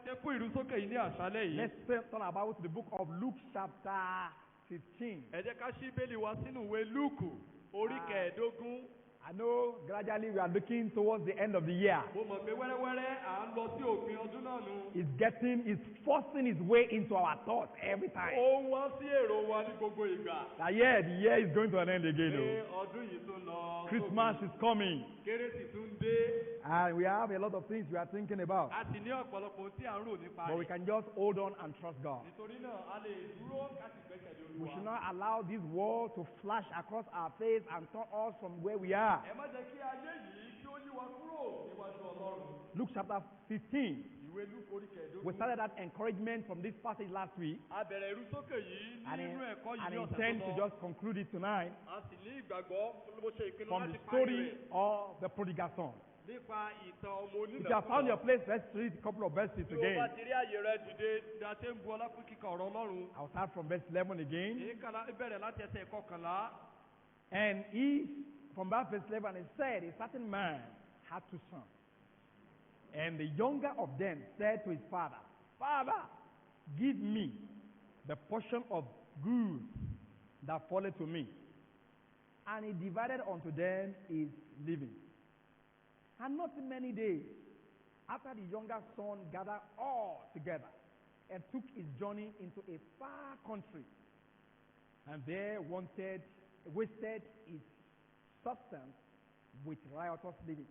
Let's turn about the book of Luke chapter 15. I know gradually we are looking towards the end of the year. It's forcing its way into our thoughts every time. The year is going to an end again. Christmas is coming. And we have a lot of things we are thinking about. But we can just hold on and trust God. We should not allow this world to flash across our face and turn us from where we are. Luke chapter 15. We started that encouragement from this passage last week. And I intend to just conclude it tonight from the story of the prodigal son. If you have found your place, let's read a couple of verses again. I'll start from verse 11 again. And from that verse 11, it said, a certain man had two sons. And the younger of them said to his father, Father, give me the portion of goods that falleth to me. And he divided unto them his living. And not many days after, the younger son gathered all together and took his journey into a far country, and there wasted his substance with riotous living.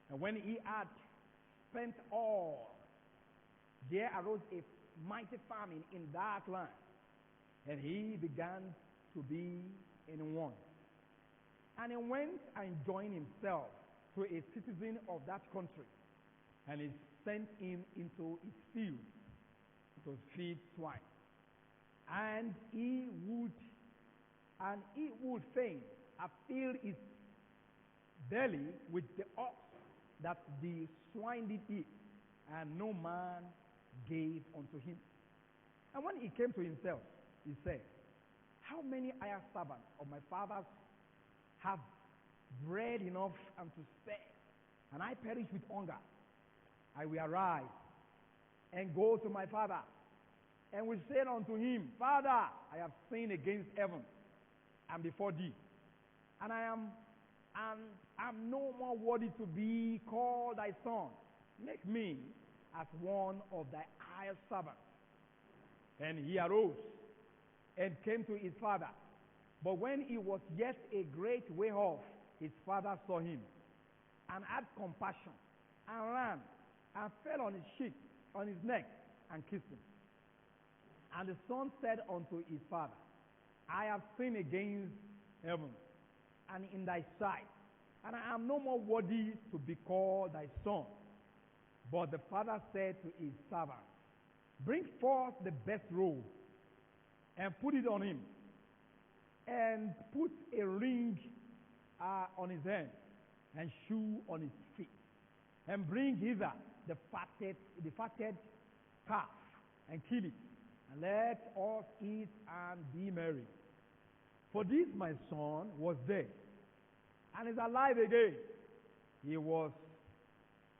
And when he had spent all, there arose a mighty famine in that land, and he began to be in want. And he went and joined himself to a citizen of that country, and he sent him into his field to feed swine. And he would fain have filled his belly with the ox that the swine did eat, and no man gave unto him. And when he came to himself, he said, How many hired servants of my father's have bread enough and to spare, and I perish with hunger? I will arise and go to my father, and will say unto him, Father, I have sinned against heaven and before thee, and I am no more worthy to be called thy son. Make me as one of thy hired servants. And he arose and came to his father. But when he was yet a great way off, his father saw him, and had compassion, and ran, and fell on his neck, and kissed him. And the son said unto his father, I have sinned against heaven and in thy sight, and I am no more worthy to be called thy son. But the father said to his servant, Bring forth the best robe, and put it on him, and put a ring on his hand, and shoe on his feet, and bring hither the fatted calf, and kill it, and let us eat and be merry. For this my son was dead, and is alive again. He was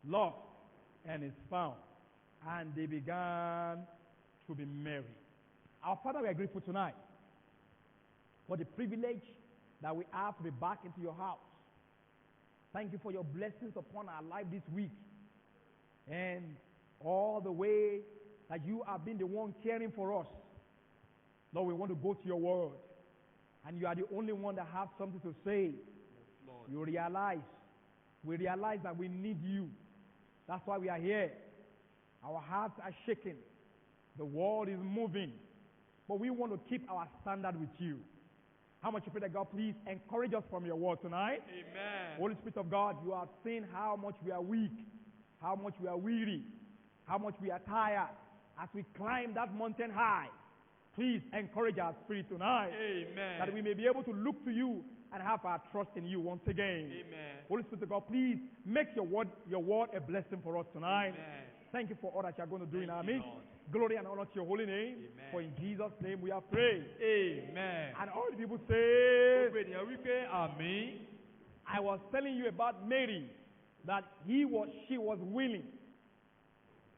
lost, and is found. And they began to be merry. Our Father, we are grateful tonight for the privilege that we have to be back into your house. Thank you for your blessings upon our life this week, and all the way that you have been the one caring for us. Lord, we want to go to your word, and you are the only one that has something to say. Yes, we realize that we need you. That's why we are here. Our hearts are shaking. The world is moving. But we want to keep our standard with you. How much you pray that God please encourage us from your word tonight. Amen. Holy Spirit of God, you have seen how much we are weak, how much we are weary, how much we are tired. As we climb that mountain high, please encourage our spirit tonight. Amen. That we may be able to look to you and have our trust in you once again. Amen. Holy Spirit of God, please make your word a blessing for us tonight. Amen. Thank you for all that you are going to do in our Thank you, midst. Lord. Glory and honor to your holy name. Amen. For in Jesus' name we are praying. Amen. And all the people say, Amen. I was telling you about Mary, that she was willing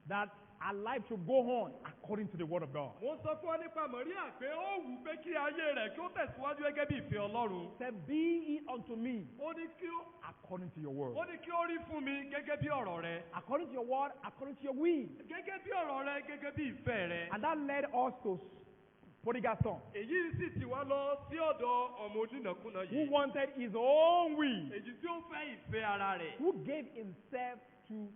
that our life should go on according to the word of God. Mo sọ fún ọ nípa Màríà pé ó wù pé kí ayé rẹ̀ kí ó tẹ̀síwájú gẹ́gẹ́ bí ìfẹ́ Ọlọ́run. Said, be it unto me Ó ní kí ó according to your word. ó ní kí ó rí fún mi gẹ́gẹ́ bí ọ̀rọ̀ rẹ. According to your word, according to your will. Gẹ́gẹ́ bí ọ̀rọ̀ rẹ, gẹ́gẹ́ bí ìfẹ́ rẹ. And that led us to Prodigal son, Èyí sì tì wá lọ sí ọ̀dọ̀ ọmọ onínàkúnà who yìí. wanted his own will, Èyí tí ó fẹ́ ìfẹ́ ara rẹ̀. who gave himself to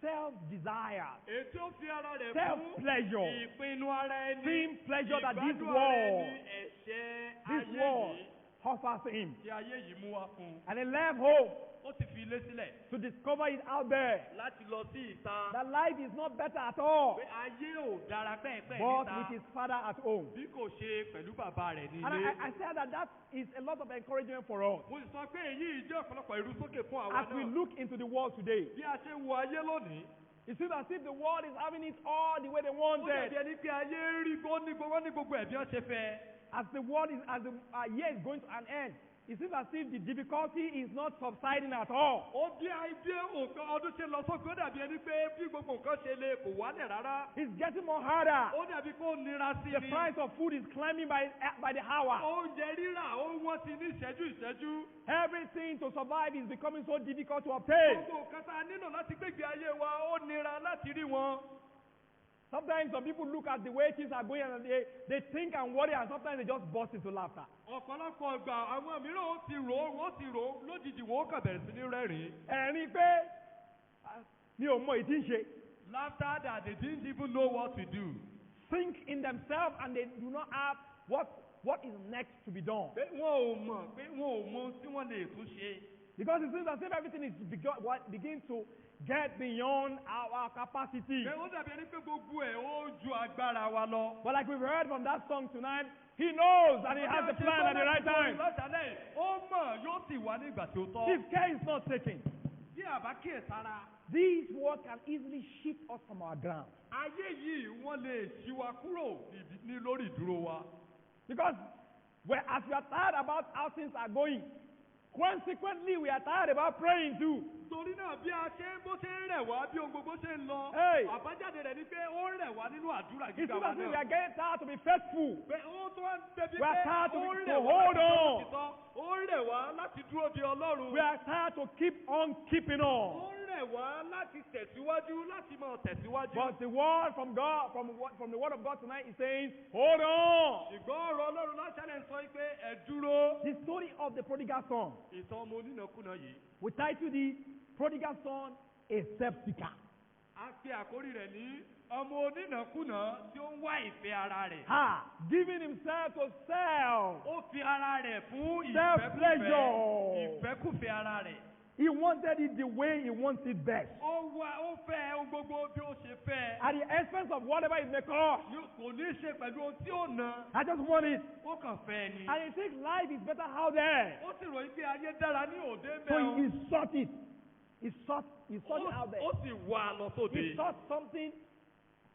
self-desire, Èyí tí ó fi ara rẹ̀ fún self-pleasure, ìpinnu ara ẹni. same pleasure that this Ìgbádùn ara ẹni, world, ẹ̀ṣẹ̀ this ayé world yìí offers him. tí ayé yìí mú wá fún un. And he left home Ó ti fi ilé sílẹ̀ to discover it out there láti lọ sí ìta. that life is not better at all, Pé ayé ò dára pẹ́ẹ́pẹ́ but níta. with his father at home. Bí kò ṣe pẹ̀lú bàbá rẹ̀ ní And ilé. I said that is a lot of encouragement for us Mo sì sọ pé èyí jẹ́ ọ̀pọ̀lọpọ̀ ìrúsókè fún àwa as we náà. look into the world today. Bí a ṣe wo ayé lónìí, It seems as if the world is having it all the way they ó wanted. dàbí ẹni pé ayé ń rí wọ́n ní gbogbo ẹ̀ bí wọ́n ṣe fẹ́. As the year is going to an end, it seems as if the difficulty is not subsiding at all. Ó bí nǹkan ọdún ṣe lọ sókè, ó dàbí ẹni pé bí gbogbo nǹkan ṣe le kò wálẹ̀ rárá. It's getting more harder. Ó dàbí pé ó nira sí The ni. price of food is climbing by the hour. Oúnjẹ rírà ó wọ́n ti ní ìṣẹ́jú. Everything to survive is becoming so difficult to obtain. Gbogbo nǹkan tá a nílò láti gbégbé ayé wa ó nira láti rí wọn. Sometimes some people look at the way things are going and they think and worry, and sometimes they just burst into laughter. Ọ̀pọ̀lọpọ̀ ọgbà àwọn mìíràn ó ti rò ó lójijì wọ́n ó kàn bẹ̀rẹ̀ sí ní rẹ́rìn-ín. Ẹ̀rín pé mi ò mọ ìdí ń ṣe. Laughter that they didn't even know what to do. Think in themselves and they do not have what is next to be done. Pé wọn ò mọ ohun tí wọ́n lè tún ṣe. Because it seems as if everything is begin to get beyond our capacity. Pé ó dàbí ẹni pé gbogbo ẹ̀ ó ju agbára wa lọ. But like we've heard from that song tonight, he knows that he has the plan at the right time. Ó mọ̀ yóò sì wá nígbà tí ó tọ́. If care is not taken, Bí àbá kíyèsára, this world can easily shift us from our ground. ayé yìí wọ́n lè ṣí wa kúrò ní lórí ìdúró wa. Because as we are tired about how things are going, consequently we are tired about praying too. Torí náà bí a ṣe bó ṣe ń rẹ̀ wá bí ohun gbogbo ṣe ń lọ. Hey. Àbájáde rẹ̀ ni pé ó ń rẹ̀ wá nínú àdúrà It gíga seems wa as if we náà. are getting tired to be faithful. Pé ó tó wá ń débi We are pé tired to ó ń to rẹ̀ wá hold láti on. dúró títọ́. Ó ń rẹ̀ wá láti dúró de Ọlọ́run. We are tired to keep on keeping Ó on. ń rẹ̀ wá láti tẹ̀síwájú láti máa tẹ̀síwájú. But the word from God, from the word of God tonight is saying, hold on. Ṣùgbọ́n ọ̀rọ̀ Ọlọ́run láṣálẹ̀ ń sọ pé ẹ dúró. The story of the prodigal son. Ìtàn ọmọ onínàkúnà yìí. We titled it Prodigal Son, a Self-Seeker. A pe àkórí rẹ̀ ní ọmọ onínàkúnà tí ó ń wá ìfẹ́ ara rẹ̀. Giving himself to self. Ó fi ara rẹ̀ fún Self-pleasure. ìfẹ́kùfẹ́ ara rẹ̀. He wanted it the way he wants it best. Ó fẹ́ ohun gbogbo bí ó ṣe fẹ́. At the expense of whatever it may cost. Kò ní ṣe pẹ̀lú ohun tí ó ná. I just want it. Ó kàn fẹ́ ni. And he thinks life is better out there. Ó sì ròyìn pé ayé dára ní òde So mẹ́rin. he sought it. He sought it out there. Ó sì wá lọ sóde. He sought something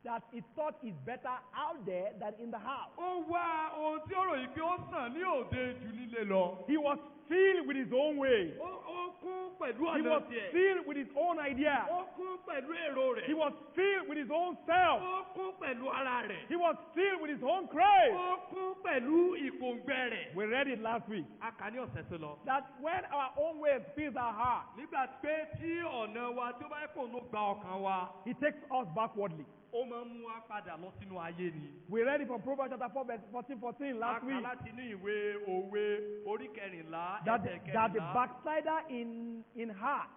that he thought is better out there than in the house. Ó wá ohun tí ó ròyìn pé ó sàn ní òde jù nílé lọ. He was filled with his own way. Ó kún pẹ̀lú He ọ̀nà was tiẹ̀. filled with his own idea. Ó kún pẹ̀lú èrò rẹ̀. He was filled with his own self. Ó kún pẹ̀lú ara rẹ̀. He was filled with his own crave. Ó kún pẹ̀lú ìpòǹgbẹ rẹ̀. We read it last week. A kà ní ọ̀sẹ̀ tó lọ. That when our own way fills our heart, Nígbà pé tí ọ̀nà wa tí ó bá yẹ kó ló gba ọkàn wa, it takes us backwardly. ó máa ń mú wa padà lọ sínú ayé ni. We read it from Proverbs chapter 4 verse 14 last A kà week. láti ní ìwé òwe orí kẹrìnlá That ẹsẹ̀ the kẹrìnlá. backslider in heart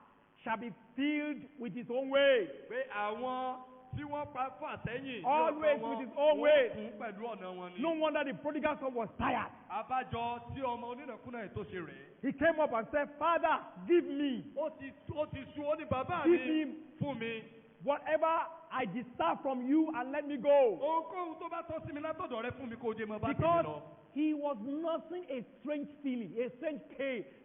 shall be filled with his own way. Pé àwọn tí wọ́n pa fà sẹ́yìn ní Always ọkàn with wọn, his own way. wọ́n kún pẹ̀lú ọ̀nà wọn ni. No wonder the prodigal son was tired. Abájọ tí ọmọ onínàkúnà yìí tó ṣe rèé. He came up and said, Father, give me, Ó ti sú ó ní bàbá give mi him fún mi. whatever I deserve from you and let me go. Ohunkóhun tó bá tọ́ sí mi látọ̀dọ̀ rẹ fún mi kó o jẹ mọ́ bá tèmi Because lọ. he was nursing a strange feeling, a strange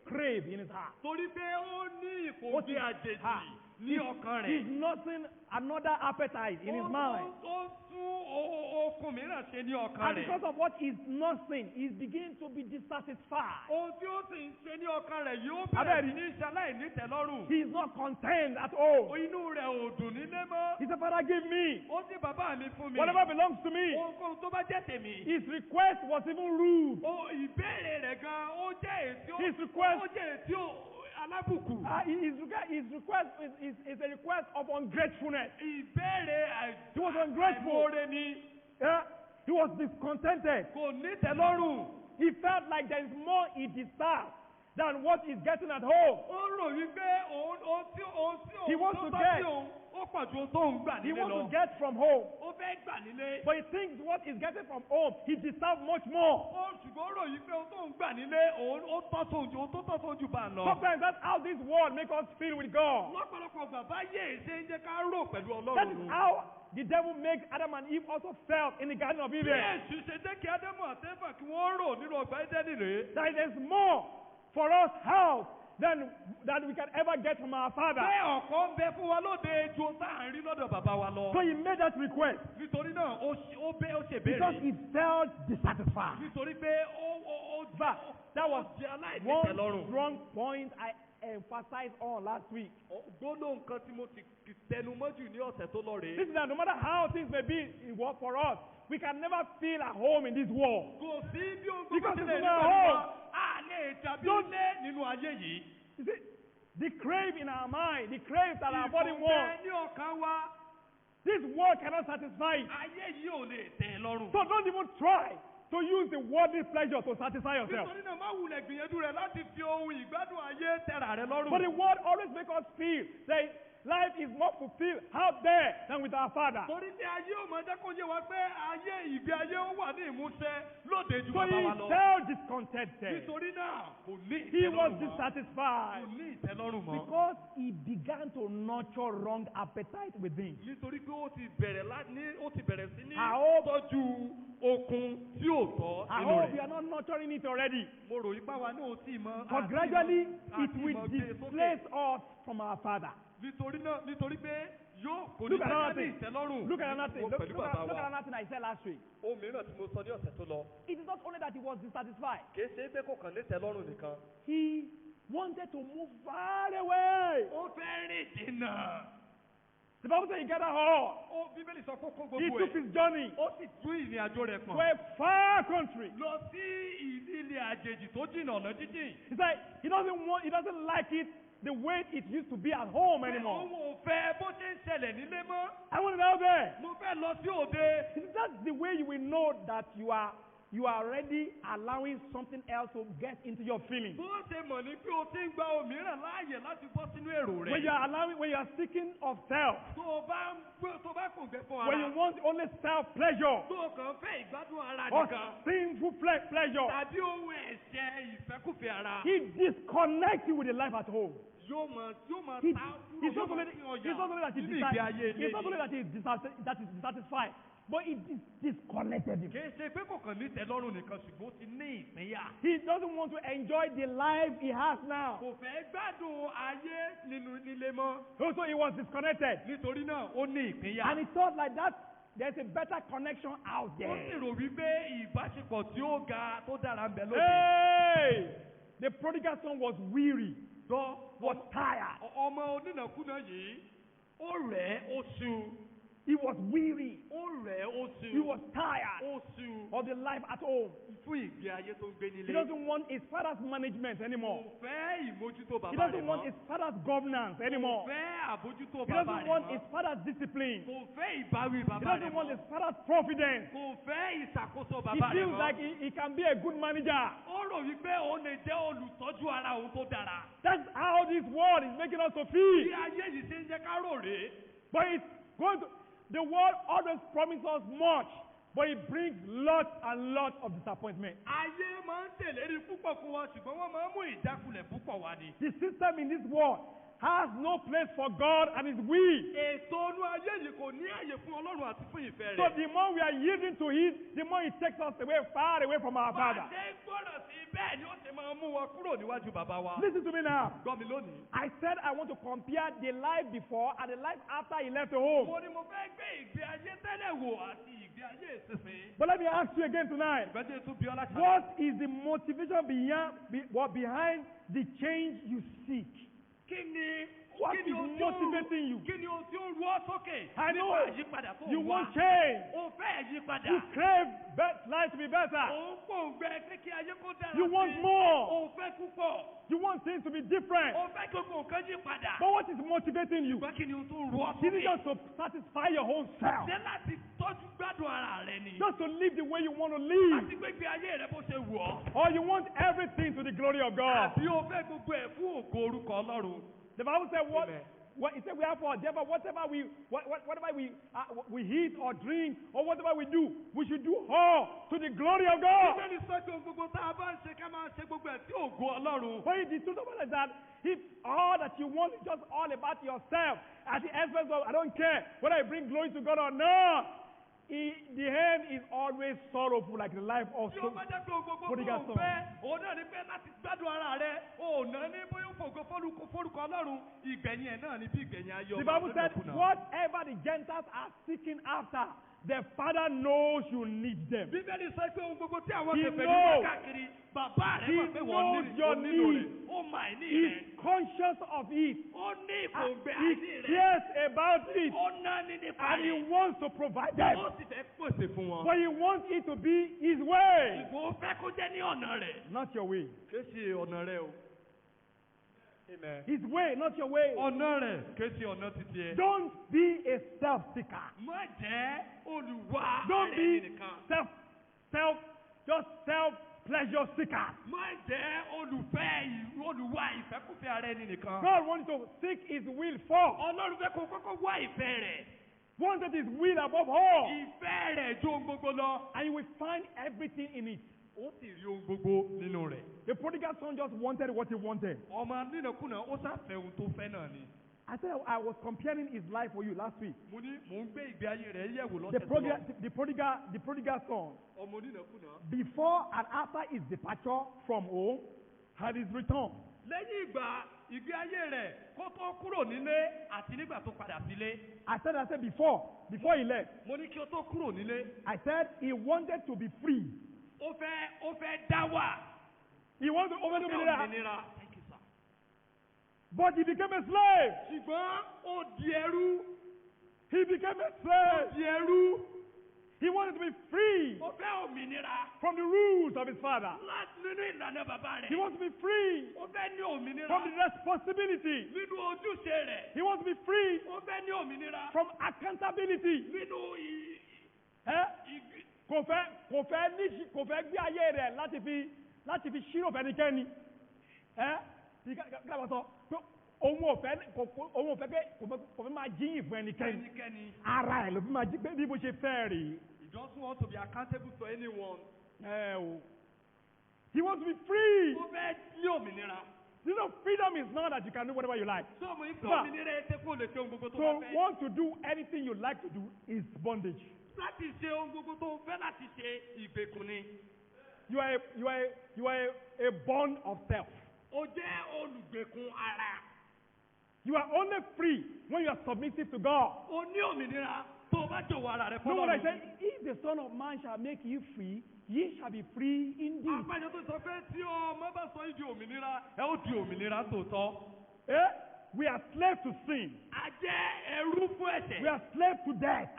crave in his heart. Torí pé ó ní Ó ti- ìkòǹgẹ́ àjèjì Ah. ní ọkàn He's rẹ̀. nursing another appetite in his mind. Ó tún ó okun mìíràn ṣe ní ọkàn And rẹ̀. because of what he's not seeing, he's beginning to be dissatisfied. Ohun tí ó sì ń ṣe ní ọkàn rẹ̀ yóò bẹ̀rẹ̀ sí ní ṣaláì nítẹ̀lọ́rùn. He is not content at all. Inú rẹ̀ ò dùn nílé mọ́. He said, Father, give me Ó ní bàbá mi fún mi. whatever belongs to me. Ohunkóhun tó bá jẹ́ tèmi. His request was even rude. Ìbéèrè rẹ̀ gan ó jẹ́ èsì His request- ó jẹ́ èsì alábùkù. His request is a request of ungratefulness. Ìbéèrè He was ungrateful. àìmoore ni. He was discontented. Kò ní tẹ́lọ́rùn. He felt like there is more he deserves than what he's getting at home. Ó rò wípé ohun tí He òun wants tó to bá get- sí òun ó pọ̀ ju ohun tó ń gbà He nílé wants lọ. to get from home. Ó fẹ́ gbà nílé. But he thinks what he's getting from home, he deserves much more. Ṣùgbọ́n ó rò wípé ohun tó ń gbà nílé ó tọ́ sóhun jù bá ń lọ. Sometimes that's how this world makes us feel with God. Lọ́pọ̀lọpọ̀ bàbá yé ṣe ń jẹ́ ká rò pẹ̀lú That Ọlọ́run. is how the devil makes Adam and Eve also felt in the Garden of Bí Eden. Èṣù ṣe jẹ́ kí Ádámù àti Éfà kí wọ́n rò nínú ọgbà Édẹ́nì rèé. That there's more for us house than we can ever get from our Father. Pé ọ̀pọ̀ ń bẹ fún wa lóde ju ohun tá à ń rí lọ́dọ̀ bàbá wa lọ. So he made that request Nítorí náà ó because ṣèbéèrè. he felt dissatisfied. Nítorí pé But that was jẹ́ one aláìnítẹ̀lọ́rùn. strong point I emphasized on last week. Gbólóhùn nǹkan tí mo ti tẹnu mọ́jú ní ọ̀sẹ̀ tó lọ rèé. Listen, no matter how things may be in work for us, we can never feel at home in this world. Kò sí bí ohun Because gbogbo it's tilẹ̀ in ní our pẹ̀lú home. wa. A lè tàbí Don't- ilé nínú ayé yìí. You see, the crave in our mind, the crave that our body wants, Ìfọ̀nbẹ ní ọkàn wa. this world cannot satisfy it. Ayé yìí ò lè tẹ́ ẹ lọ́rùn. So don't even try to use the worldly pleasure to satisfy yourself. Nítorí náà má wulẹ̀ gbìyànjú rẹ̀ láti fi ohun ìgbádùn ayé tẹ̀ra rẹ But lọ́rùn. the world always makes us feel that life is more fulfilled out there than with our Father. Torí tí ayé ò máa jẹ́ kó yé wa pé ayé ìgbé ayé ó wà ní ìmúṣẹ lóde ju So bàbá he wa lọ. felt discontented. Nítorí náà kò ní He was ìtẹ́lọ́rùn mọ́. dissatisfied Kò ní ìtẹ́lọ́rùn mọ́. because he began to nurture wrong appetite within. Nítorí pé ó ti bẹ̀rẹ̀ sí ní I hope- tọ́jú okun tí ò tọ́ I nínú hope you rẹ̀. are not nurturing it already. Mo rò ipá wa náà tí mọ. But gradually it will displace us from our Father. Nítorí pé yóò kò ní Look at bẹ́ẹ̀ another ní thing. ìtẹ́lọ́rùn. Look at another thing. Look Pẹ̀lú bàbá at wa. another thing I said last week. Ohun mìíràn tí mo sọ ní ọ̀sẹ̀ tó lọ. It is not only that he was dissatisfied. Kìí ṣe pé kò kàn ní ìtẹ́lọ́rùn nìkan. He wanted to move far away. Ó fẹ́ rìn jìnnà. The Bible says he gathered all. Bíbélì sọ pé kó He gbogbo took ẹ̀. his journey Ó sì tún ìrìn àjò rẹ̀ to pọ̀n. a far country. Lọ sí ilé àjèjì tó jìnnà ọ̀nà jíjìn. He said he doesn't like it the way it used to be at home anymore. Òun ò fẹ́ bó ṣe ń ṣẹlẹ̀ nílé mọ́. I want to go there. Mo fẹ́ lọ sí òde. He said, that's the way you will know that you are already allowing something else to get into your feelings. Bó ṣe mọ̀ ní pé o ti ń gba òmíràn láàyè láti bọ́ sínú èrò rẹ̀. When you are seeking of self, Tó o bá kò gbẹ fún when you ara. want only self-pleasure Tó o kàn fẹ́ ìgbádùn ara or nìkan. sinful pleasure, Tàbí ohun ẹ̀ṣẹ̀ ìfẹ́kùfẹ́ ara. he disconnects you with the life at home. Yóò máa He, ta it's kúrò not only, it's not only that he's nínú ìgbé ayé ilé it's not only yìí. that he's dissatisfied, but it disconnected him. Kìí ṣe pé kò kàn ní tẹ́lọ́rùn nìkan ṣùgbọ́n ó ti ní ìpínyà. He doesn't want to enjoy the life he has now. Kò fẹ́ gbádùn ayé nílé mọ́. Also, he was disconnected. Nítorí náà ó ní ìpínyà. And he thought like that, there's a better connection out Ó sì there. rò wípé ìbáṣepọ̀ tí ó ga tó dára ń bẹ lóde. Hey! The prodigal son was weary, Gbọ́ was tired. ọmọ onínàkúnà yìí ó rẹ̀ ó sú. He was weary. Ó rẹ̀ ó sú. He was tired Ó sú of the life at home. fún ìgbé ayé tó ń gbé nílé. He doesn't want his father's management anymore. Kò fẹ́ ìmójútó He bàbá rẹ̀ doesn't want mọ́. his father's governance Kò anymore. fẹ́ àbójútó He bàbá doesn't rẹ̀ want mọ́. his father's discipline. Kò fẹ́ ìbáwí He bàbá rẹ̀ doesn't want mọ́. his father's providence. Kò fẹ́ ìṣàkóso He bàbá rẹ̀ feels like mọ́. he can be a good manager. Ó rò wípé òun lè jẹ́ olùtọ́jú ara òun tó dára. That's how this world is making us to Bí feel. ayé yìí ṣe ń jẹ́ ká rò rèé. But it's going to, the world always promises us much, but it brings lots and lots of disappointment. Ayé máa ń ṣèlérí púpọ̀ fún wa ṣùgbọ́n wọ́n máa ń mú ìjákulẹ̀ púpọ̀ wá ni. The system in this world has no place for God and His will. Ètò inú ayé yìí kò ní àyè fún Ọlọ́run àti fún ìfẹ́ So rẹ̀. the more we are yielding to it, the more it takes us away, far away from our Father. Bàdé gbọ́dọ̀ sí bẹ́ẹ̀ ni ó ṣe máa mú wa kúrò níwájú bàbá wa. Listen to me now. Gbọ́ mi lónìí. I said I want to compare the life before and the life after he left the home. Mo ní mo fẹ́ gbé ìgbé ayé tẹ́lẹ̀ wò àti ìgbé But let me ask you again tonight. What is the motivation behind the change you seek? What is motivating you? I know you want change. You crave life to be better. You want more. You want things to be different. But what is motivating you? Is it just to satisfy your own self? Just to live the way you want to live? Or you want everything to the glory of God? The Bible said what it said we have for our devil, whatever we eat or drink or whatever we do, we should do all to the glory of God. But the truth of it is that if all that you want is just all about yourself, at the expense of I don't care whether I bring glory to God or not, the end is always sorrowful, like the life of Prodigal son. The Bible said, whatever the Gentiles are seeking after, the Father knows you need them. He knows your need. He's conscious of it. He cares about it. And He wants to provide them. But He wants it to be His way. Not your way. Amen. His way, not your way. Don't be a self-seeker. Don't be self-pleasure seeker. God wants to seek His will first. Wanted His will above all. And you will find everything in it. The prodigal son just wanted what he wanted. I said I was comparing his life for you last week. The prodigal son, before and after his departure from home, had his return. I said before he left. I said he wanted to be free. He wanted to open the. Thank you, sir. But he became a slave. He became a slave. He wanted to be free from the rules of his father. He wants to be free from the responsibility. He wants to be free from accountability. Kò fẹ́ gbé ayé rẹ̀ láti fi ṣírò fẹ́nikẹ́ni. Òun ò fẹ́ máa jíyìn fún ẹnikẹ́ni. Ara ẹ̀ ló fi máa jí pé bí mo ṣe fẹ́ rí. He doesn't want to be accountable to anyone. He wants to be free. You know, freedom is not that you can do whatever you like. So want to do anything you like to do is bondage. You are a bond of self. You are only free when you are submissive to God. No, what I said, if the Son of Man shall make you free, ye shall be free indeed. We are slaves to sin. We are slaves to death.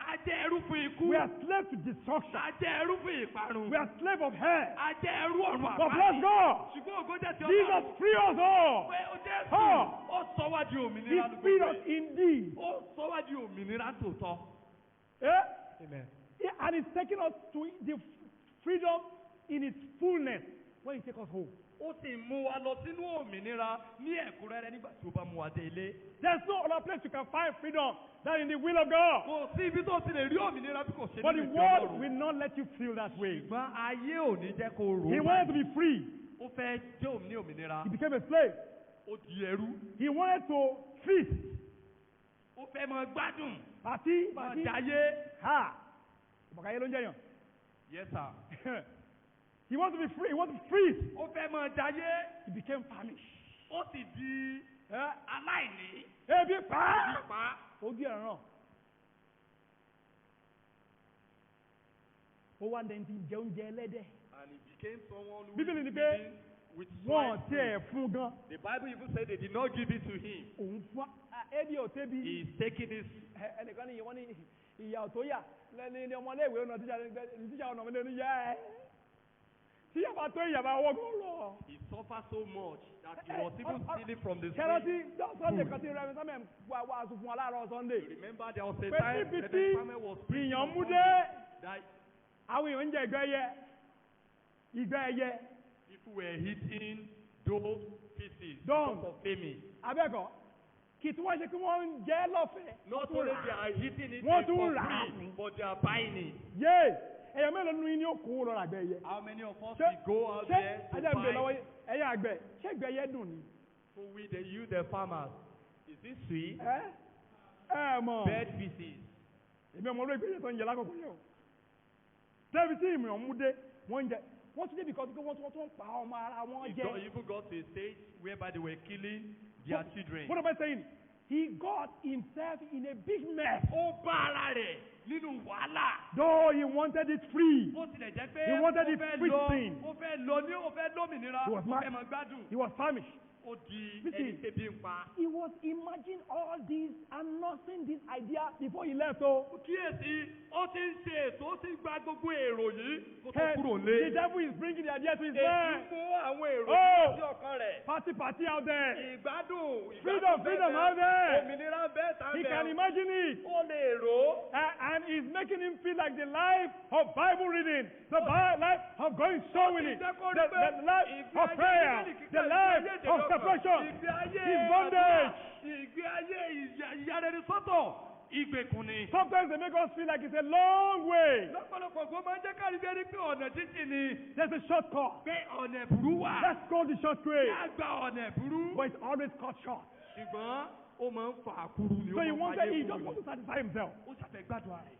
We are slaves to destruction. We are slaves of hell. But bless God, Jesus free us all. He freed us indeed. Amen. And He's taking us to the freedom in its fullness when He takes us home. There's no other place you can find freedom than in the will of God. But the world will not let you feel that way. He wanted to be free. He became a slave. He wanted to feast. Party. Yes, sir. He wants to be free. He wants to be free. He became famished. ó wá dẹ́ntì jẹ oúnjẹ ẹlẹ́dẹ̀. And he became someone who Bíbélì ni is pé living with wọ́n swine ti ẹ̀ food. fún gan. The Bible even said they did not give it to him. Òun fún ẹbí ò tẹ́bi. He is taking his. Ẹnìkan ní wọ́n ní ìyà tó yà lẹ́ni ọmọléèwé ọ̀nà tíjà ọ̀nà ọmọdé ní yá ẹ̀. Tí yàrá tó yàrá ọwọ́ kan lọ. He suffered so much that he was even stealing from the Kẹ́rọ́tì Sunday kan ti rẹ̀ sọ́mẹ̀ wá aṣọ fún aláàárọ̀ Sunday. You remember there was a Pé time níbi that tí the farmer was preaching ìyàn on mú Sunday dé, that àwọn èèyàn ń jẹ ìgbẹ́ ẹyẹ. people were eating those pieces Done. because of famine. Abẹ́kọ̀, kì í tí wọ́n ṣe kí wọ́n ń jẹ́ lọ́fẹ̀ẹ́. Not only they are eating it Wọ́n for tún rà á free, ní. but they are buying it. Yé! Èèyàn mélòó nínú yín ni ó kó lọ́ra àgbẹ̀ ẹyẹ? How many of us Ṣé will go out ṣé there to ajá ń bè lọ́wọ́ buy ẹyẹ àgbẹ̀? Ṣé ìgbẹ́ ẹyẹ dùn ni? food with the farmers? Is it sweet? Ẹ mọ̀. Bird pieces. Èmi ọmọ olóògbé yẹn tó ń jẹ lákòókò yẹn o. Débi tí ìmọ̀ ọ̀mú dé, wọ́n ń jẹ. Wọ́n tún débi kan tó wọ́n tún pa ọmọ ara wọn It jẹ. even got to a stage whereby they were killing their children. What am I saying? He got himself in a big mess. Ó bá ara rẹ̀ nínú wàhálà. Though he wanted it free. Bó tilẹ̀ jẹ́ pé He wanted it free thing. ó fẹ́ lómìnira, He was ó mad. fẹ́ máa gbádùn. He was famished. Ó di Listen. ẹni tẹ́bi ń pa. He was imagining all this and nothing this idea before he left. So, Kíyèsí, ó ti ń ṣe ètò, ó ti ń gba gbogbo èrò yìí kó tó hey, kúrò the lé. devil is bringing the idea to his Èyí mind. mú àwọn èrò Oh. sí ọkàn rẹ̀. Party out there. Ìgbádùn Freedom out there. òmìnira bẹ́ẹ̀ tá He can bẹ́ẹ̀. imagine it. Ó lè rò ó. And it's making him feel like the life of Bible reading, the life of going sowing it, the life of prayer, the life of separation, his bondage. Ìgbé ayé ìyàrá sọ́tọ̀ ìgbèkùn ni. Sometimes they make us feel like it's a long way. Lọ́pọ̀lọpọ̀ kó máa ń jẹ́ kárí bí ẹni pé ọ̀nà títì ni. There's a shortcut. Pé ọ̀nà ẹ̀bùrú wà. Let's go the short way. Yá gba ọ̀nà ẹ̀bùrú. But it's always cut short. Ṣùgbọ́n ó máa ń fa àkúrú ni. So he ó máa ń wanted, fàyè he kúrú just ni. wanted to satisfy himself. Ó ṣàfẹ́ gbádùn ara rẹ̀.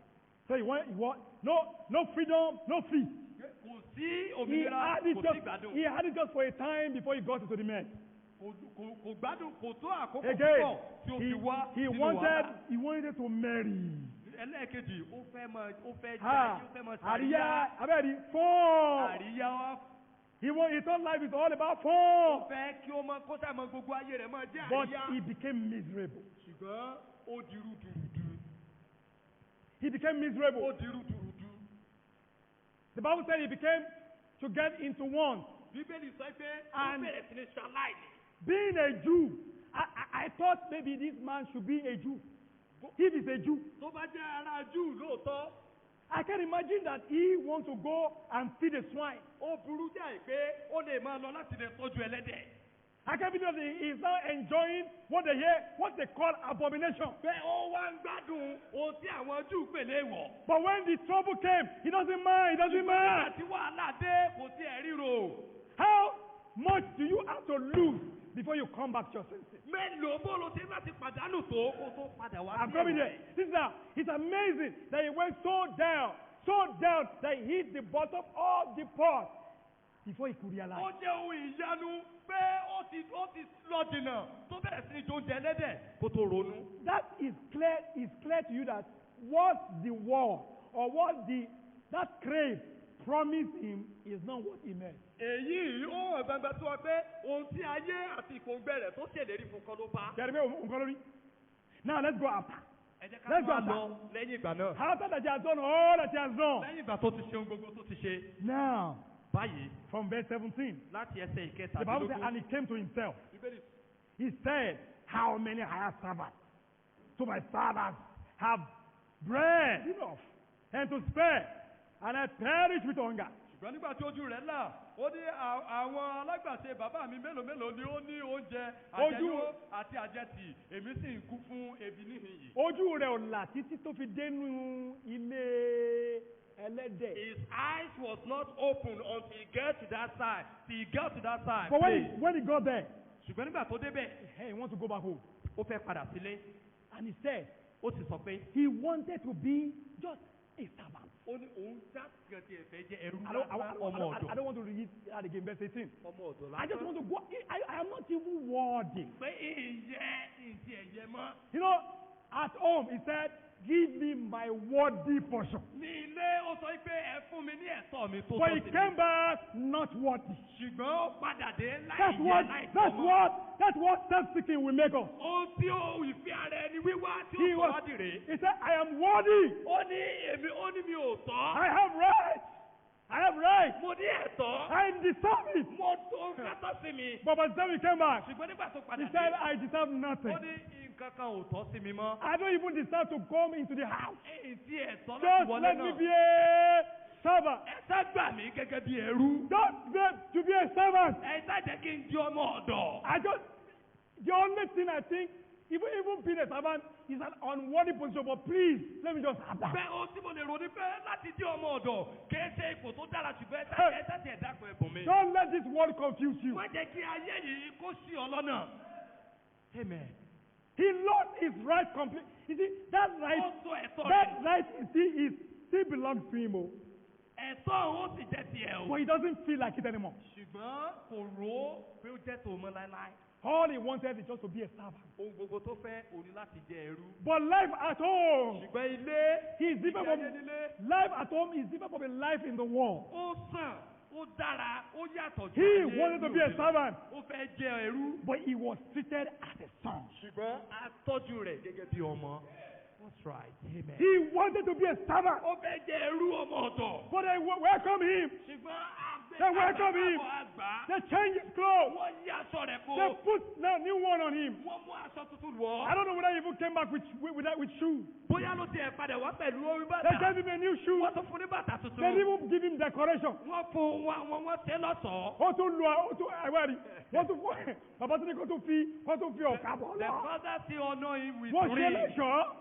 So he want no freedom, no peace. Kò sí He òmìnira, had it kò sí ìgbádùn. he had it just for a time before he got into the mess. Kò gbádùn, kò tó àkókò Again, púpọ̀ tí ó fi wá he sínú wanted wàhálà. to marry. Ẹlẹ́ẹ̀kejì, ó fẹ́ jẹ́ Ah, ó fẹ́ mọ àríyá, abẹ́rẹ́, fun. Àríyá wá. He thought life is all about Ó fun. fẹ́ kí ó mọ kó sàmọ gbogbo ayé rẹ̀ máa jẹ́ But àríyá. he became miserable. Ṣùgbọ́n ó di rúdurùdu. He became Ó miserable. di rúdurùdu. The Bible said he became to get into one. Bíbélì sọ pé ó And- bẹ̀rẹ̀ sí ní ṣaláìní. Being a Jew, I thought maybe this man should be a Jew. If he's a Jew, Tó bá jẹ́ ará Júù lóòótọ́, I can imagine that he wants to go and feed the swine. ó burú jáì pé ó lè máa lọ láti lè tọ́jú ẹlẹ́dẹ̀. I can believe that he is now enjoying what they call abomination. Pé ó wá ń gbádùn ohun tí àwọn Júù pè léèwọ̀. But when the trouble came, he doesn't mind. Nígbà tí wàhálà dé, kò tiẹ̀ ríro. How much do you have to lose before you come back to your senses? Mélòó bó ló ti ń láti pàdánù tó kó tó padà wá I'm sí coming ẹ̀wọ̀n there. rẹ̀. Sister, it's amazing that he went so down that he hit the bottom of the pot before he could realize. Ó jẹ́ ohun ìyanu pé ó ti lọ jìnnà tó bẹ̀rẹ̀ sí ní jó oúnjẹ ẹlẹ́dẹ̀ kó tó ronú. That is clear to you that what the war or that crave promised him is not what he meant. Èyí ó hàn gbangba tó wá pé ohun tí ayé àti ìkóngbẹ rẹ̀ tó ṣèlérí fún kan ló bá. Now let's go after. Ẹ jẹ́ ká Let's go máa after. lọ lẹ́yìn ìgbà náà. After that he has done all that he has done. Lẹ́yìn ìgbà tó ti ṣe ohun gbogbo tó ti ṣe. Now, Báyìí from verse 17, láti ẹsẹ̀ the Bible says, ìkẹtàdínlógún. and he came to himself. Bíbélì He said, how many hired servants? So my fathers have bread enough and to spare, and I perish with hunger. ṣùgbọ́n nígbà tí ojú rẹ̀ là ó ní àwọn alágbàṣe bàbá mi mélòó mélòó ni ó ní oúnjẹ àjẹyó àti àjẹtì èmi sì ń kú fún ebi níhìn yìí. Ojú rẹ̀ ò là títí tó fi dénú ilé ẹlẹ́dẹ̀. His eyes was not open until he get to that side. Till he got to that side. But when he got there, ṣùgbọ́n nígbà tó débẹ̀ he wants to go back home. ó fẹ́ padà sílé. And he said, Ó sì sọ pé he wanted to be just a servant. ó ní òun jákèjì tí ẹ̀fẹ́ jẹ́ ẹrú I don't, I, lásán I, ọmọ I, I ọ̀dọ̀. don't want to read that again, verse 18. Ọmọ ọ̀dọ̀ I just lásán. want to go. I am not even worthy. Pé ìyẹ́ ìdí ẹ̀yẹ mọ́. You know, at home, he said, give me my worthy portion. Ní ilé ó sọ pé ẹ fún mi ní ẹ̀tọ́ mi tó But tọ́ he sí mi. came back not worthy. Ṣùgbọ́n ó padà dé That's what self-seeking will make us. Ohun tí ó ìfẹ́ ara ẹni wíwá tí He ó was, sọ wá dìre. he said, I am worthy. Ó ní mi ò tọ́. I have right. I have right. Mo ní ẹ̀tọ́. I deserve it. Mo tó kátó sí mi. But by the time he came back, Ṣùgbọ́n nígbà tó he padà said, dé. I deserve nothing. Ó ní nǹkan kan ò tọ́ sí mi mọ́. I don't even deserve to come into the house. Èyí tí ẹ̀tọ́ láti Just wọlé let me náà. be a servant. Ẹ sá gbà mí gẹ́gẹ́ bí ẹrú. Just to be a servant. Ẹ sá jẹ́ kí n di ọmọ ọ̀dọ̀. The only thing I think, even being a servant is an unworthy position, but please, let me just have that. Bẹ́ẹ̀ o tí mo lè rò ní pé láti di ọmọ ọ̀dọ̀ kìí ṣe ipò tó dára ṣùgbọ́n ẹ sá ti ẹ̀dá pẹ̀ bùn mi. Don't let this world confuse you. Má jẹ́ kí ayé yìí kó sí ọ lọ́nà. Amen. He lost his right completely. You see, that right, Ó sọ ẹ̀tọ́ that rẹ̀. right still belongs to him, Ẹ̀tọ́ ó sì jẹ́ tiẹ̀ o. but he doesn't feel like it anymore. Ṣùgbọ́n kò rò ó pé ó jẹ́ tòun mọ́ láéláé. All he wanted is just to be a servant. Ohun gbogbo tó fẹ́ òní láti jẹ ẹrú. But life at home, Ṣùgbọ́n ilé is different from ìgbé ayé nílé. life at home is different from a life in the world. Ó sàn, ó dára, ó yàtọ̀ He ayé wanted to be a lóde. servant, Ó fẹ́ jẹ ẹrú. but he was treated as a son. Ṣùgbọ́n a tọ́jú rẹ̀ gẹ́gẹ́ bí ọmọ. That's right. Amen. He wanted to be a servant, Ó fẹ́ jẹ ẹrú ọmọ ọ̀dọ̀. but they welcome him. Ṣùgbọ́n They welcome him. àgbà. They change his clothes. Wọ́n yí aṣọ rẹ̀ They kó. put now new one on him. Wọ́n mú aṣọ tuntun I wọ̀. don't know whether he even came back with shoes. Bóyá ló tiẹ̀ padà wá pẹ̀lú orí They bàtà. gave him a new shoe. Wọ́n tún fún ní bàtà They tuntun. didn't even give him decoration. Wọ́n fún wọn ṣe lọ́sọ̀ọ́. Ó tún lu ó tún ẹ̀wẹ́rì. Wọ́n tún fún bàbá tó ní kó tún fi ọ̀kà bọ̀ The lọ. father still honor him with Wọ́n ṣe ring. lẹ́ṣọ̀ọ́.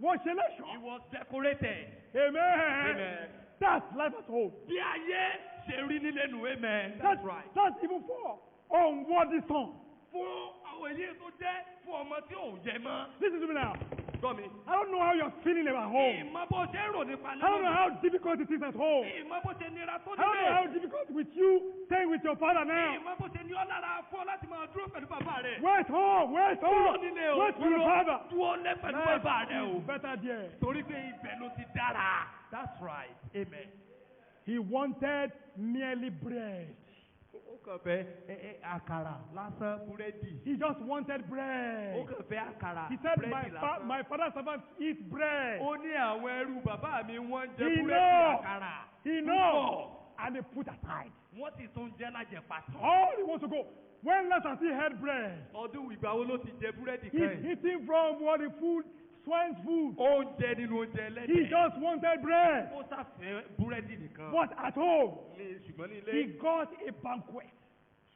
Wọ́n ṣe He lẹ́ṣọ̀ọ́. was decorated. Amen. Amen. That's life at home. Bí ayé ṣe rí nílé nu amen. That's That's even for unworthy son. Fún àwọn èyí tó jẹ́ fún ọmọ tí ò yẹ mọ́. Listen to me now. Gbọ́ mi. I don't know how you're feeling about home. Ìmọ̀ bó ṣe ń rò nípa I don't know how difficult it is at home. Ìmọ̀ bó ṣe nira tó I don't know how nílé. difficult with you staying with your father now. Ìmọ̀ bó ṣe ní ọ́ lára fún ọ láti máa dúró pẹ̀lú bàbá rẹ̀. Wait home, wait Dúró home. nílé o. Wait for your father. Dúró lé pẹ̀lú bàbá rẹ̀ o. Life is better there. Torí pé ibẹ̀ ló ti dára. That's right. Amen. He wanted merely bread. Ó kàn fẹ́ àkàrà lásán búrẹ́dì. He just wanted Ó bread. kàn fẹ́ àkàrà He said, búrẹ́dì lásán. my father's servants eat bread. Ó ní àwọn ẹrú bàbá mi wọ́n ń jẹ He búrẹ́dì knows. àkàrà. He knows. And they put aside. Wọ́n sì tún jẹ́ lájẹpàtàn. All he wants to go. When last has he had bread? Ọdún ìgbà wo ló ti jẹ búrẹ́dì He's kan yìí? eating from what the food, swine's food. Oúnjẹ nínú oúnjẹ He ẹlẹ́dẹ̀. just wanted bread. Ó ṣàfẹ́ búrẹ́dì nìkan. But at home, Ṣùgbọ́n ní he ilé. got a banquet.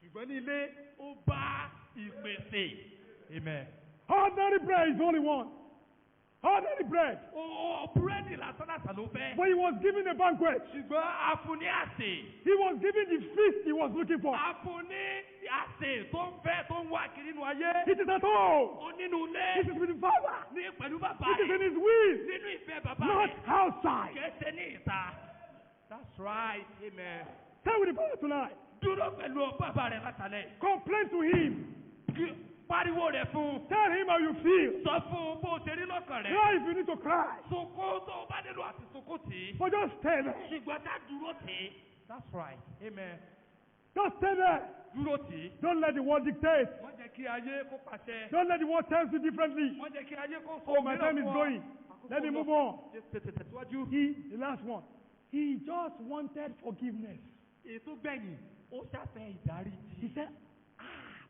Ṣùgbọ́n ní ilé ó bá ìpèsè. Amen. Ordinary bread is all he wants. Ordinary bread. Búrẹ́dì lásán lásán ló fẹ́. But he was given a banquet. Ṣùgbọ́n a fún ní àsè. He was given the feast he was looking for. A fún ní àsè tó ń fẹ́ tó ń wá kiri nínú ayé. It is at home. Ó nínú It ilé. is with the Father. Ní pẹ̀lú bàbá It is in rẹ̀. his will, Nínú ìfẹ́ bàbá not rẹ̀. outside. Kẹ̀sẹ̀ ní ìta. That's right. Amen. Stay with the Father tonight. Dúró pẹ̀lú bàbá rẹ̀ látàlẹ́. Complain to him. Pariwo rẹ̀ fún. Tell him how you feel. Sọ fún bó ṣe rí lọ́kàn rẹ̀. Cry if you need to cry. Sunkún tó o bá nílò àti sunkún tì í. But just stay there. Ṣùgbọ́n tá dúró tì í. That's right. Amen. Just stay there. Dúró tì í. Don't let the world dictate. Wọ́n jẹ́ kí ayé kó pàṣẹ. Don't let the world tell you differently. Wọ́n jẹ́ kí ayé kó sọ Oh, my time is fún ọ. going. Let me move on. Tẹ̀síwájú. The last one. He just wanted forgiveness. Ètò gbẹ̀yìn, ó ṣàfẹ́ ìdáríjì. He said,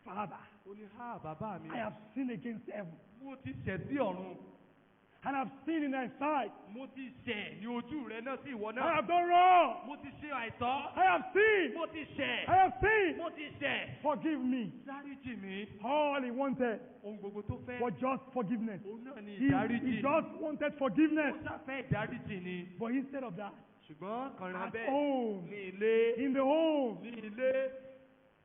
Father, Ó ní ha bàbá mi. I have sinned against heaven. Mo ti ṣẹ̀ sí ọ̀run. And I've sinned in thy sight. Mo ti ṣẹ̀ ní ojú rẹ náà sí ìwọ I náà. have done wrong. Mo ti ṣe àìtọ́. I have sinned. Mo ti ṣẹ̀. I have sinned. Mo ti ṣẹ̀. Forgive me. Dáríjì mi. All he wanted Ohun gbogbo tó fẹ́. was just forgiveness. Òun náà ni He ìdáríjì. just wanted Ó forgiveness. ṣàfẹ́ ìdáríjì ni. But instead of that, Ṣùgbọ́n kànrán at bẹ́ẹ̀ home, ní ilé. in the home, Ní ilé.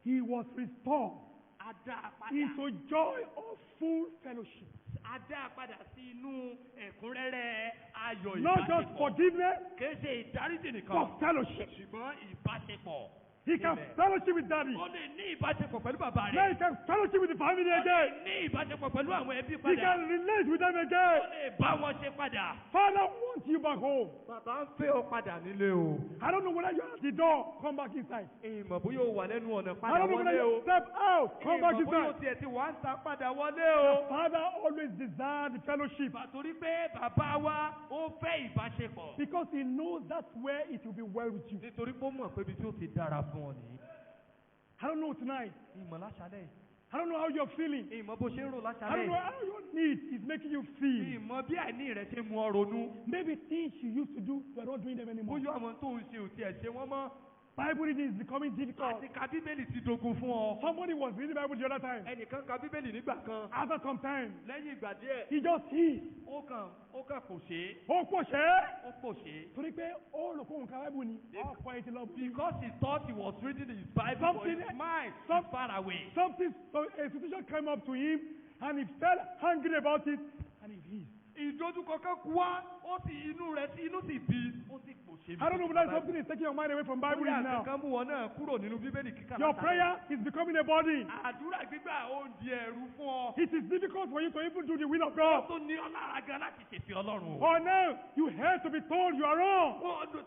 he was restored A dá padà. into joy of full fellowship. A dá padà sí inú ẹ̀kúnrẹ́rẹ́ ayọ̀ Not just ìbáṣepọ̀. forgiveness, Kìí ṣe ìdáríjì nìkan. but fellowship. Ṣùgbọ́n ìbáṣepọ̀. He can fellowship with daddy. Ó lè ní ìbáṣepọ̀ pẹ̀lú bàbá Now he rẹ̀. can fellowship with the family Ó lè again. ní ìbáṣepọ̀ pẹ̀lú àwọn ẹbí He padà. can relate with them Ó again. lè bá wọn ṣe padà. Father wants you back home. Bàbá ń fẹ́ ọ padà nílé o. I don't know whether you're at the door, come back inside. Ìmọ̀ bóyá o wà lẹ́nu ọ̀nà I padà don't know whether wọlé o. you step out, come back Ìmọ̀ bóyá o inside. tiẹ̀ ti wá ń ta padà wọlé o. The Father always desires the fellowship Torí pé bàbá wa ó fẹ́ ìbáṣepọ̀. because he knows that's where it will be well with you. Nítorí pé ó mọ̀ pé ibi tí ó ti dára fún ọ nìyí. I don't know tonight. Ìmọ̀ láṣálẹ̀. I don't know how you're feeling. Ìmọ̀ bó ṣe ń rò I don't know láṣálẹ̀. how your need is making you feel. Ìmọ̀ bí àìní rẹ̀ ṣe mú ọ ronú. Maybe things you used to do, you are not doing them anymore. Bóyá àwọn tó ń ṣe ò tiẹ̀ ṣe wọ́n mọ́. Bible reading is becoming difficult. Àti ka Bíbélì ti dogun fún ọ. Somebody was reading the Bible the other time. Ẹnìkan ka Bíbélì nígbà kan. After some time, Lẹ́yìn ìgbà díẹ̀. he just sees. Ó kàn kò ṣe é. Ó pọ̀ ṣẹ́. Ó kò ṣe é. Torí pé ó lò kó nǹkan Bible ni. Ọ̀pọ̀ ẹ̀ ti lọ bí. Because he thought he was reading his Bible, but Something- his mind some- is far away. So a situation came up to him and he felt angry about it and he hid. Ìdojúkọ kan kú wá, ó sì inú sì bí, ó sì kò ṣe bí. I don't know whether something is taking your mind away from Bible Bóyá reading now. kankan mú wọn náà kúrò nínú Bíbélì kíkà Your látàrí. prayer is becoming a body. Àdúrà gbígbà ó ń di ẹ̀rù fún ọ. It is difficult for you to even do the will of Ó God. tún ní ọ lára gan láti ṣèfẹ́ Ọlọ́run. Or now you hate to be told you are wrong.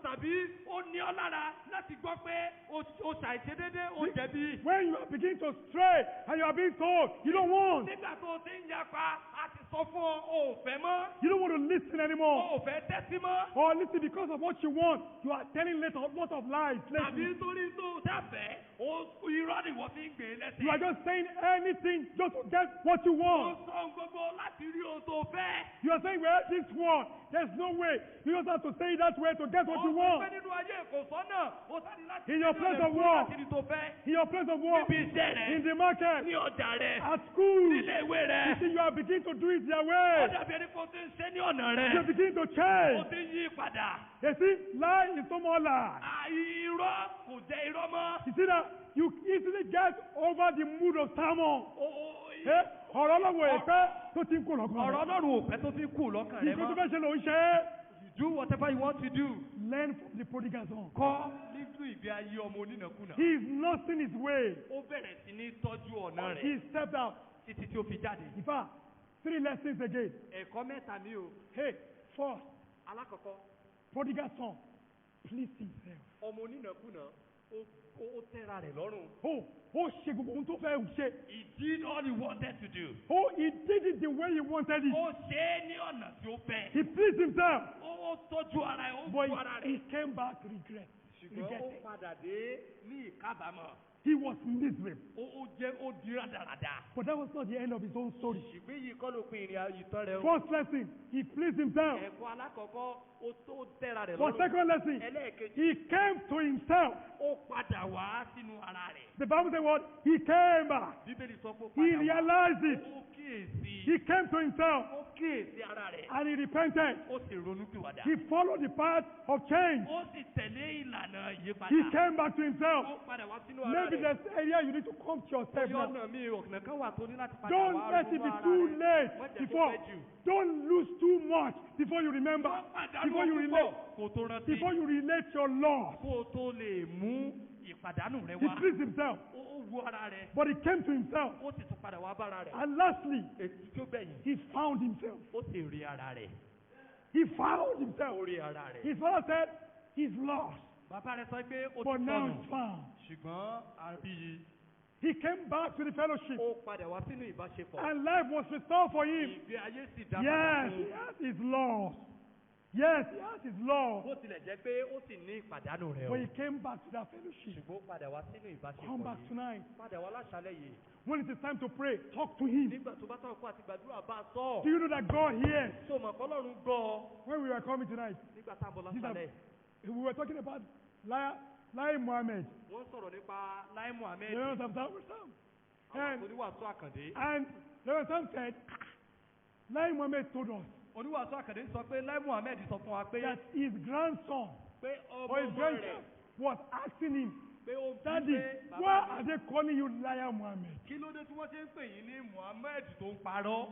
Tàbí ó ní ọ lára láti gbọ́ pé ó ṣàìṣedédé, ó jẹ̀bi. When you are beginning to stray and you are being told you don't want, Nígbà tó o ti ń yapa, a ti sọ fún ọ, o ò fẹ́ mọ́. you don't want to listen anymore. O ò fẹ́ tẹ́tí mọ́. Or listen because of what you want, you are telling a lot of lies. Tàbí Listen. nítorí tó o dáfẹ́, irọ́ ni wọ́n fi ń gbé lẹ́sẹ̀. You are just saying anything just to get what you Ó want. sọ ohun gbogbo láti rí ohun tó fẹ́. You are saying, well, this one, there's no way. You just have to say it that way to get what you Ó want. fẹ́ nínú ayé kò sọ́nà, ó sáré láti In your rí place ọ̀nà of fún work. láti rí tó fẹ́. In your place of work, Níbi iṣẹ́ rẹ̀, in the market, ní ọjà rẹ̀, at school, nílé ìwé rẹ̀. you see, you are beginning to do it their Ó way. dàbí ẹni kó ti ń ṣe ní ọ̀nà You are rẹ̀. beginning to Ó change. ti ń yí padà. You see, lie is no more lie. Irọ́ kò jẹ́ irọ́ mọ́. You see that you easily get over the mood of sermon. Ọ̀rọ̀ Ọ̀rọ̀ ọlọ́wọ́ ẹ̀fẹ́ tó ti ń kó lọ́kàn. Ọlọ́run ò fẹ́ tó fi kú lọ́kàn rẹ̀ Ìgbó tó mọ́. fẹ́ ṣe ló ń ṣe é. Do whatever you want to do. Learn from the prodigal son. Kọ́ nínú ìgbé ayé ọmọ onínàkúnà. He is lost in his way. Ó bẹ̀rẹ̀ sí ní tọ́jú ọ̀nà rẹ̀ He stepped out. títí tí ó fi jáde. In fact, 3 lessons again. Ẹ̀kọ́ mẹ́ta ni o. Hey, first, Alákọ̀ọ́kọ́, prodigal son pleased himself. ọmọ onínàkúnà ó tẹ́ra rẹ̀ lọ́rùn. Ó ṣe gbogbo ohun tó fẹ́ ṣe. He did all he wanted to do. He did it the way he wanted it. Ó ṣe é ní ọ̀nà tí ó fẹ́. He pleased himself. Ó tọ́jú ara ẹ̀, ó But bu ara he rẹ̀. came back regret. Ṣùgbọ́n ó Regretting. padà dé ní ìkábàámọ̀. He was miserable. Ó di rádaràda. But that was not the end of his own story. Ṣùgbọ́n yìí kọ́ ló pin ìtàn rẹ̀ o. First lesson, he pleased himself. Ẹ̀kọ́ alákọ̀ọ́kọ́, ó tó tẹ́ra rẹ̀ For lọ́rùn. second lesson, Ẹlẹ́ẹ̀kejì, he came to himself. ó padà wá sínú ara rẹ̀. The Bible says what? He came back. Bíbélì sọ pé ó He padà wá. realized it. Ó kíyèsí. He came to himself Ó kíyèsí ara rẹ̀. and he repented. Ó sì ronúpìwàdà. He followed the path of change. Ó sì tẹ̀lé ìlànà ìyípadà. He came back to himself. Ó padà wá sínú ara Maybe rẹ̀. there's area you need to come to yourself Bóyá now. ọ̀nà mi ọ̀nà kan wà tó ní láti padà Don't wá let it ronú be ara too rẹ̀. late Má jẹ́ kó before. pẹ́ jù. Don't lose too much before you remember. Má pàdánù Before you púpọ̀ relate. kó tó rántí. Before you relate your loss. Kó o tó lè mú ìpàdánù rẹ He wá. pleased himself. Ó wu ara rẹ̀. But he came to himself. Ó sì tún padà wá bára rẹ̀. And lastly, Ètí tó gbẹ̀yìn. he found himself. Ó sì rí ara rẹ̀. He found himself. Ó rí ara rẹ̀. His father said, he's lost. Bàbá rẹ̀ sọ pé ó But ti now sọnù. he's found. Ṣùgbọ́n a rí i. He came back to the fellowship. Ó padà wá sínú ìbáṣepọ̀. And life was restored for him. Ìgbé ayé sì dá padà Yes, fún he un. has his loss. Yes, he has his loss. Bó tilẹ̀ jẹ́ pé ó sì ní ìpàdánù rẹ̀ o. But he came back to that fellowship. Ṣùgbọ́n ó padà wá sínú ìbáṣepọ̀ Come back yìí. tonight. Padà wá láṣálẹ̀ yìí. When it is time to pray, talk to him. Nígbà tó bá tán kó àti gbàdúrà bá a sọ. Do you know that God hears? Tó mọ̀ kọ́lọ́run gbọ́ ọ. When we were coming tonight, Nígbà tá a bọ̀ these are- láṣálẹ̀. we were talking about Lai Mohammed. Wọ́n sọ̀rọ̀ nípa Lai Muhammed. You know what I'm talking about? Àwọn oníwàásù àkàndé. And Reverend said, Lai Mohammed told us Oníwàásù àkàndé sọ pé Lai Muhammed sọ fún wa pé that his grandson pé ọmọ or his ọmọ grandson rẹ̀ was asking him, pé ó bí Daddy, pé why bàbá are mi. they calling you Liar Mohammed? Kí ló dé tí wọ́n ṣe ń pè yín ní Muhammed tó ń parọ́?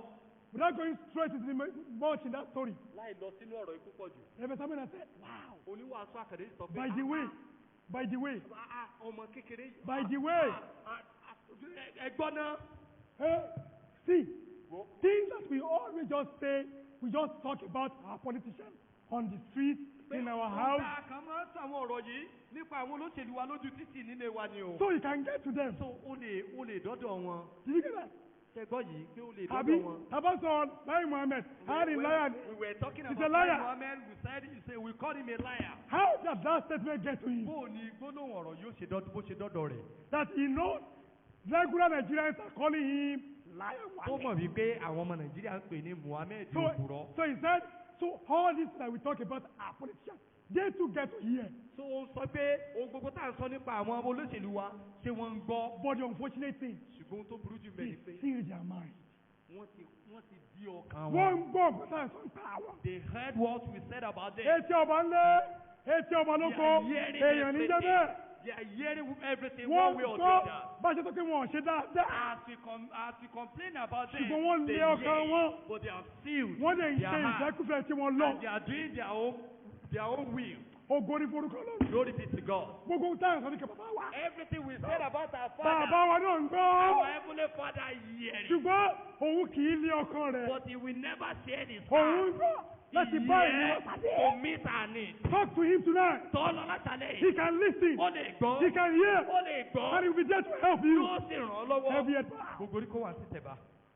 Without going straight into much in that story, Láì lọ sínú ọ̀rọ̀ ikú pọ̀ jù. Reverend Samuel said, wow. Oníwàásù àkàndé sọ pé By the way, By the way, ọmọ kékeré. by the way, ẹgbọ́n náà. see, things that we always just say, we just talk about our politicians on the street, in our house. ọ̀gá kan máa ń sàwọn ọ̀rọ̀ yìí nípa àwọn olóṣèlú wa lójú títì nílé wa ni o. So you can get to them. so o lè dọ́dọ̀ wọn. Did you get that? ṣẹgbọ́n yìí pé o lè Abi, dọ́dọ̀ wọn. Tabason, Lai Mohammed, had a liar. We were talking He's about a liar. Muhammad. We called him a liar. How did that statement get to him? bó o ní gbólóhùn ọ̀rọ̀ yóò ṣe dọ́dọ̀ rẹ̀. That he knows regular Nigerians are calling him liar. ó mọ̀ wípé àwọn ọmọ nàìjíríà ń pè ní Muhammad òpùrọ́. So he said, so all this that we talk about are politicians. They too get to hear. so ó sọ pé ohun gbogbo tá à ń sọ nípa àwọn olóṣèlú wa ṣé wọ́n ń gbọ́. But the unfortunate thing, ṣùgbọ́n tó burú jù they bẹ́ẹ̀ ni pé seal their mind. wọ́n ti di ọkàn wọn. One bomb, but that's on power. They heard what we said about them. Etí ọba ńlẹ̀, etí ọba lóko, èèyàn ní jẹ́ bẹ́ẹ̀. They are hearing everything Wọ́n one way or the gbọ́ other. bá a ṣe tó pé wọn ò ṣe dáadáa. As we complain about them, Ṣùgbọ́n wọ́n they lé ọkàn hear, wọn. but they are sealed. Wọ́n lè ń their ṣe heart, ìfẹ́kúfẹ́ tí wọ́n lọ. and they are doing their own will. Ògo ni forúkọ lọ́rùn. Glory be to God. Gbogbo táyà sọ ní kí bàbá wa. Everything we said about our Bàbá Father, wa náà ń our gbọ́. Heavenly Father hears, Ṣùgbọ́n òun kì í lé ọkàn rẹ̀. but He will never share His Òun heart. ń gbọ́ láti bá ènìyàn pàdé. To meet our needs. Talk to him tonight. Tọ́lọ́ látàlẹ́ He yìí. can listen. Ó lè gbọ́. He can hear. Ó lè gbọ́. And he will be there to help you. Yóò sì ràn ọ́ lọ́wọ́. Every advice. Gbogbo orí kó wà sí tẹ̀bà.